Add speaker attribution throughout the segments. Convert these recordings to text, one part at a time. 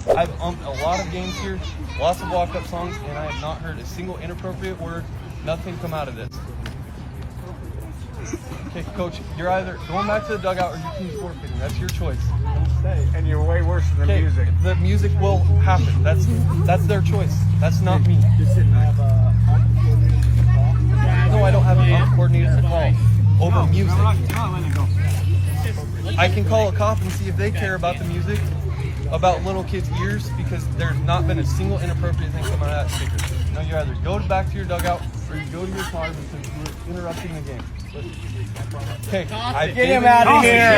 Speaker 1: I've umped a lot of games here, lots of walk-up songs, and I have not heard a single inappropriate word, nothing come out of this. Okay, Coach, you're either going back to the dugout or your team's forfeiting. That's your choice.
Speaker 2: Stay. And you're way worse than the music.
Speaker 1: The music will happen. That's their choice. That's not me. No, I don't have an ump coordinator to call over music. I can call a cop and see if they care about the music, about little kids' ears, because there's not been a single inappropriate thing coming out of that speaker. Now you either go back to your dugout or you go to your car because you're interrupting the game. Okay,
Speaker 2: get him out of here.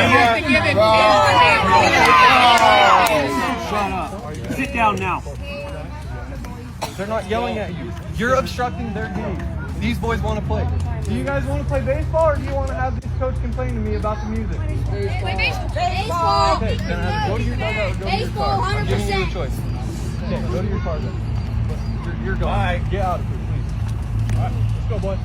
Speaker 3: Shut up. Sit down now.
Speaker 1: They're not yelling at you. You're obstructing their game. These boys want to play. Do you guys want to play baseball, or do you want to have this coach complain to me about the music?
Speaker 4: Baseball.
Speaker 1: Okay, then either go to your dugout or go to your car. I'm giving you a choice. Okay, go to your car then. You're going. All right, get out of here, please. All right, let's go, boys.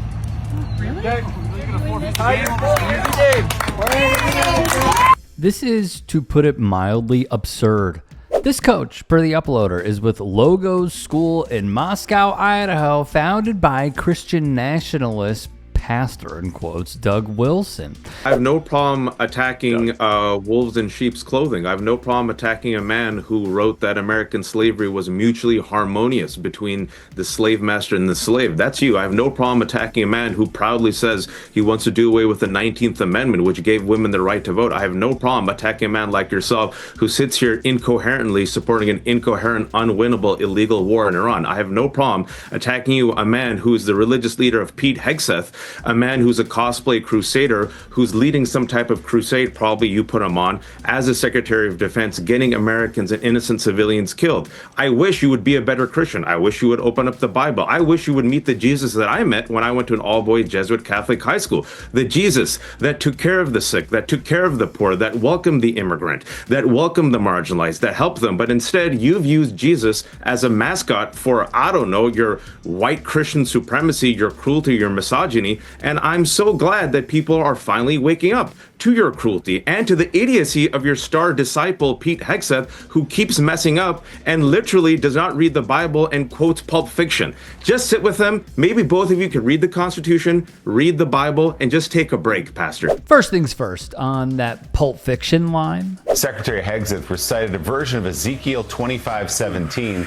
Speaker 5: This is, to put it mildly, absurd. This coach, per the uploader, is with Logos School in Moscow, Idaho, founded by Christian Nationalist pastor, in quotes, Doug Wilson.
Speaker 6: I have no problem attacking wolves in sheep's clothing. I have no problem attacking a man who wrote that American slavery was mutually harmonious between the slave master and the slave. That's you. I have no problem attacking a man who proudly says he wants to do away with the 19th Amendment, which gave women the right to vote. I have no problem attacking a man like yourself who sits here incoherently supporting an incoherent, unwinnable, illegal war in Iran. I have no problem attacking you, a man who is the religious leader of Pete Hegseth, a man who's a cosplay crusader, who's leading some type of crusade, probably you put him on, as a Secretary of Defense, getting Americans and innocent civilians killed. I wish you would be a better Christian. I wish you would open up the Bible. I wish you would meet the Jesus that I met when I went to an all-boys Jesuit Catholic high school. The Jesus that took care of the sick, that took care of the poor, that welcomed the immigrant, that welcomed the marginalized, that helped them. But instead, you've used Jesus as a mascot for, I don't know, your white Christian supremacy, your cruelty, your misogyny. And I'm so glad that people are finally waking up to your cruelty and to the idiocy of your star disciple, Pete Hegseth, who keeps messing up and literally does not read the Bible and quotes Pulp Fiction. Just sit with them. Maybe both of you could read the Constitution, read the Bible, and just take a break, Pastor.
Speaker 5: First things first, on that Pulp Fiction line.
Speaker 7: Secretary Hegseth recited a version of Ezekiel 25:17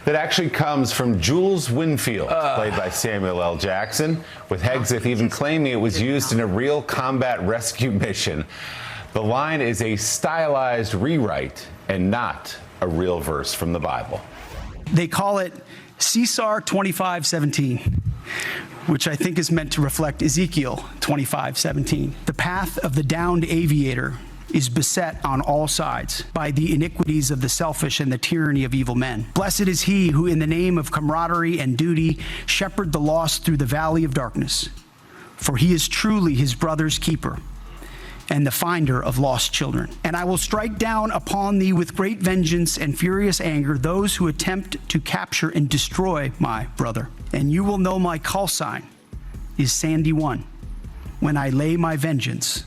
Speaker 7: that actually comes from Jules Winfield, played by Samuel L. Jackson, with Hegseth even claiming it was used in a real combat rescue mission. The line is a stylized rewrite and not a real verse from the Bible.
Speaker 8: They call it Caesar 25:17, which I think is meant to reflect Ezekiel 25:17. The path of the downed aviator is beset on all sides by the iniquities of the selfish and the tyranny of evil men. Blessed is he who, in the name of camaraderie and duty, shepherd the lost through the valley of darkness, for he is truly his brother's keeper and the finder of lost children. And I will strike down upon thee with great vengeance and furious anger those who attempt to capture and destroy my brother. And you will know my call sign is Sandy 1 when I lay my vengeance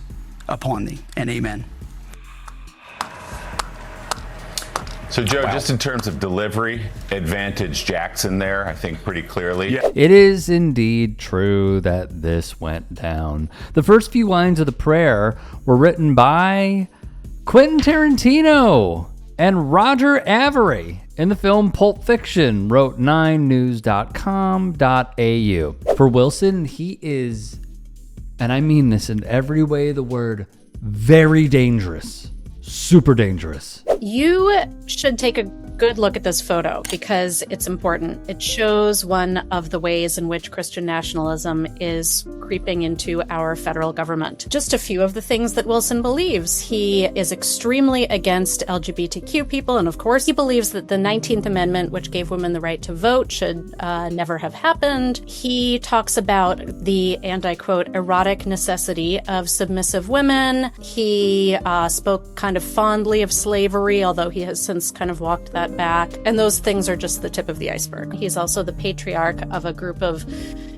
Speaker 8: upon thee. And amen.
Speaker 7: So, Joe, just in terms of delivery, advantage Jackson there, I think pretty clearly.
Speaker 5: Yeah. It is indeed true that this went down. The first few lines of the prayer were written by Quentin Tarantino and Roger Avery in the film Pulp Fiction, wrote 9news.com.au. For Wilson, he is, and I mean this in every way of the word, very dangerous. Super dangerous.
Speaker 4: You should take a good look at this photo because it's important. It shows one of the ways in which Christian nationalism is creeping into our federal government. Just a few of the things that Wilson believes. He is extremely against LGBTQ people, and of course he believes that the 19th Amendment, which gave women the right to vote, should never have happened. He talks about the, and I quote, erotic necessity of submissive women. He spoke kind of fondly of slavery, although he has since kind of walked that back. And those things are just the tip of the iceberg. He's also the patriarch of a group of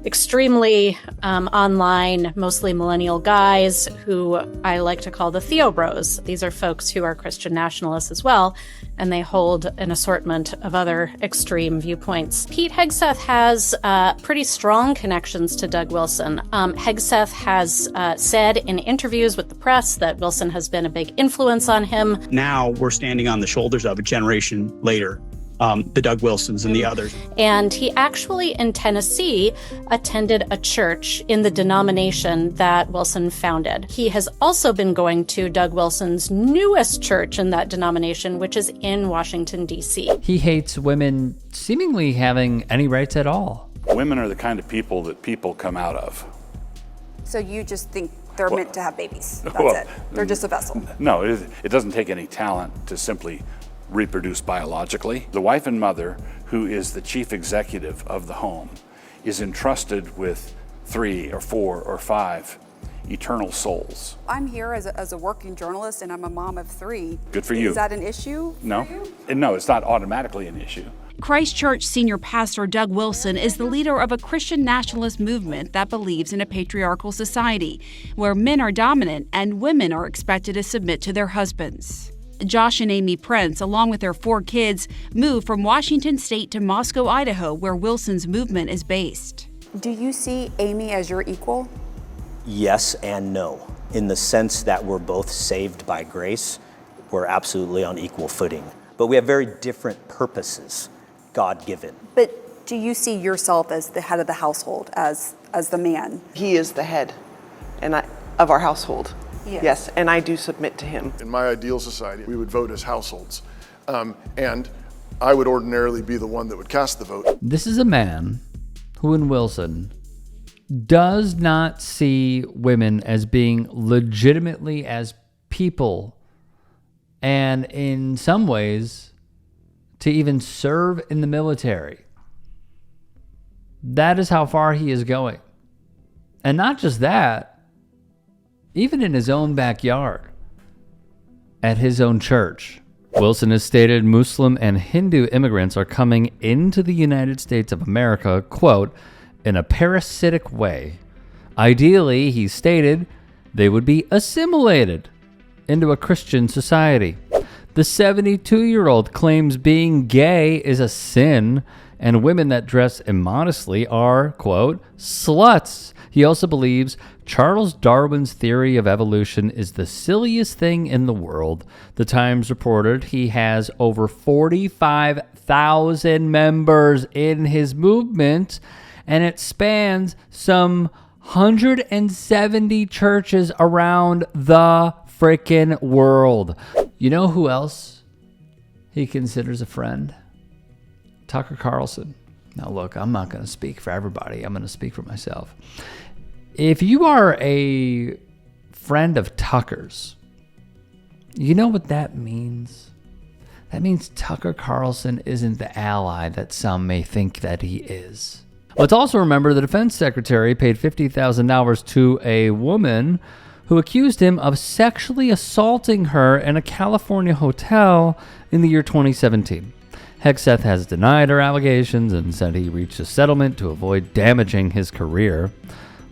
Speaker 4: extremely online, mostly millennial guys who I like to call the Theo Bros. These are folks who are Christian nationalists as well, and they hold an assortment of other extreme viewpoints. Pete Hegseth has pretty strong connections to Doug Wilson. Hegseth has said in interviews with the press that Wilson has been a big influence on him.
Speaker 8: Now we're standing on the shoulders of a generation later. The Doug Wilsons and the others.
Speaker 4: And he actually, in Tennessee, attended a church in the denomination that Wilson founded. He has also been going to Doug Wilson's newest church in that denomination, which is in Washington, D.C.
Speaker 5: He hates women seemingly having any rights at all.
Speaker 9: Women are the kind of people that people come out of.
Speaker 10: So you just think they're meant to have babies? That's
Speaker 9: well,
Speaker 10: it? They're just a vessel?
Speaker 9: No, it doesn't take any talent to simply reproduce biologically. The wife and mother, who is the chief executive of the home, is entrusted with 3 or 4 or 5 eternal souls.
Speaker 10: I'm here as a working journalist and I'm a mom of 3.
Speaker 9: Good for you.
Speaker 10: Is that an issue
Speaker 9: No.
Speaker 10: for you?
Speaker 9: And no, it's not automatically an issue.
Speaker 11: Christchurch senior pastor Doug Wilson is the leader of a Christian nationalist movement that believes in a patriarchal society where men are dominant and women are expected to submit to their husbands. Josh and Amy Prince, along with their 4 kids, moved from Washington State to Moscow, Idaho, where Wilson's movement is based.
Speaker 10: Do you see Amy as your equal?
Speaker 12: Yes and no. In the sense that we're both saved by grace, we're absolutely on equal footing. But we have very different purposes, God-given.
Speaker 10: But do you see yourself as the head of the household, as the man?
Speaker 13: He is the head of our household. Yes, and I do submit to him.
Speaker 14: In my ideal society, we would vote as households. And I would ordinarily be the one that would cast the vote.
Speaker 5: This is a man who, in Wilson, does not see women as being legitimately as people, and in some ways, to even serve in the military. That is how far he is going. And not just that, even in his own backyard, at his own church. Wilson has stated Muslim and Hindu immigrants are coming into the United States of America, quote, in a parasitic way. Ideally, he stated, they would be assimilated into a Christian society. The 72-year-old claims being gay is a sin, and women that dress immodestly are, quote, sluts. He also believes Charles Darwin's theory of evolution is the silliest thing in the world. The Times reported he has over 45,000 members in his movement, and it spans some 170 churches around the frickin' world. You know who else he considers a friend? Tucker Carlson. Now look, I'm not going to speak for everybody. I'm going to speak for myself. If you are a friend of Tucker's, you know what that means? That means Tucker Carlson isn't the ally that some may think that he is. Let's also remember the defense secretary paid $50,000 to a woman who accused him of sexually assaulting her in a California hotel in the year 2017. Hegseth has denied her allegations and said he reached a settlement to avoid damaging his career.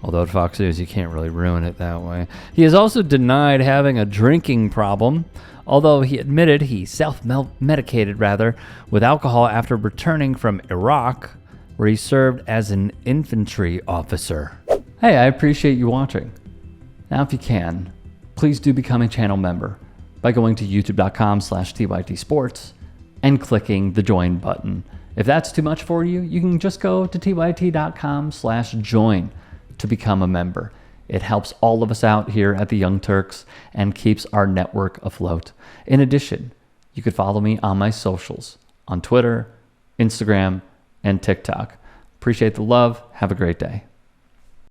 Speaker 5: Although at Fox News, you can't really ruin it that way. He has also denied having a drinking problem, although he admitted he self-medicated with alcohol after returning from Iraq, where he served as an infantry officer. Hey, I appreciate you watching. Now, if you can, please do become a channel member by going to youtube.com/TYTsports and clicking the join button. If that's too much for you, you can just go to tyt.com/join to become a member. It helps all of us out here at the Young Turks and keeps our network afloat. In addition, you could follow me on my socials on Twitter, Instagram, and TikTok. Appreciate the love. Have a great day.